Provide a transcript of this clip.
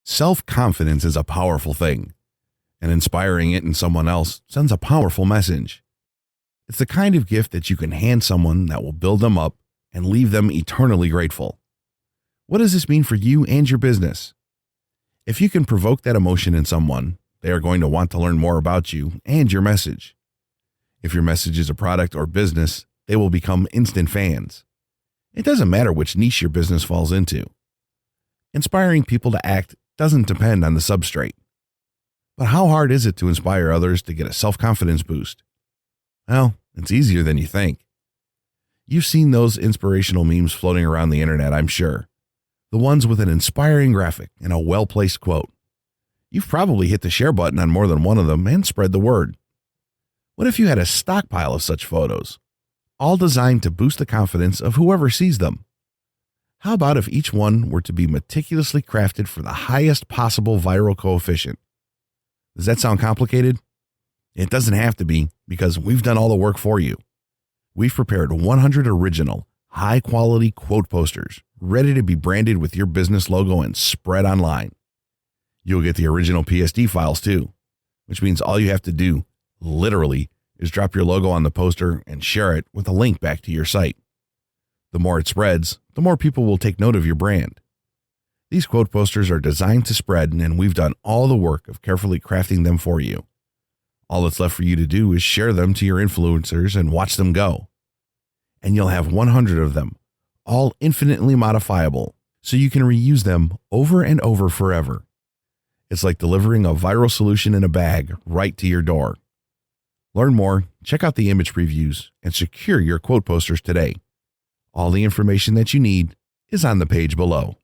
Self-confidence is a powerful thing, and inspiring it in someone else sends a powerful message. It's the kind of gift that you can hand someone that will build them up and leave them eternally grateful. What does this mean for you and your business? If you can provoke that emotion in someone, they are going to want to learn more about you and your message. If your message is a product or business, they will become instant fans. It doesn't matter which niche your business falls into. Inspiring people to act doesn't depend on the substrate. But how hard is it to inspire others to get a self-confidence boost? Well, it's easier than you think. You've seen those inspirational memes floating around the internet, I'm sure. The ones with an inspiring graphic and a well-placed quote. You've probably hit the share button on more than one of them and spread the word. What if you had a stockpile of such photos, all designed to boost the confidence of whoever sees them? How about if each one were to be meticulously crafted for the highest possible viral coefficient? Does that sound complicated? It doesn't have to be, because we've done all the work for you. We've prepared 100 original, high-quality quote posters ready to be branded with your business logo and spread online. You'll get the original PSD files too, which means all you have to do, literally, is drop your logo on the poster and share it with a link back to your site. The more it spreads, the more people will take note of your brand. These quote posters are designed to spread, and we've done all the work of carefully crafting them for you. All that's left for you to do is share them to your influencers and watch them go. And you'll have 100 of them, all infinitely modifiable, so you can reuse them over and over forever. It's like delivering a viral solution in a bag right to your door. Learn more, check out the image previews, and secure your quote posters today. All the information that you need is on the page below.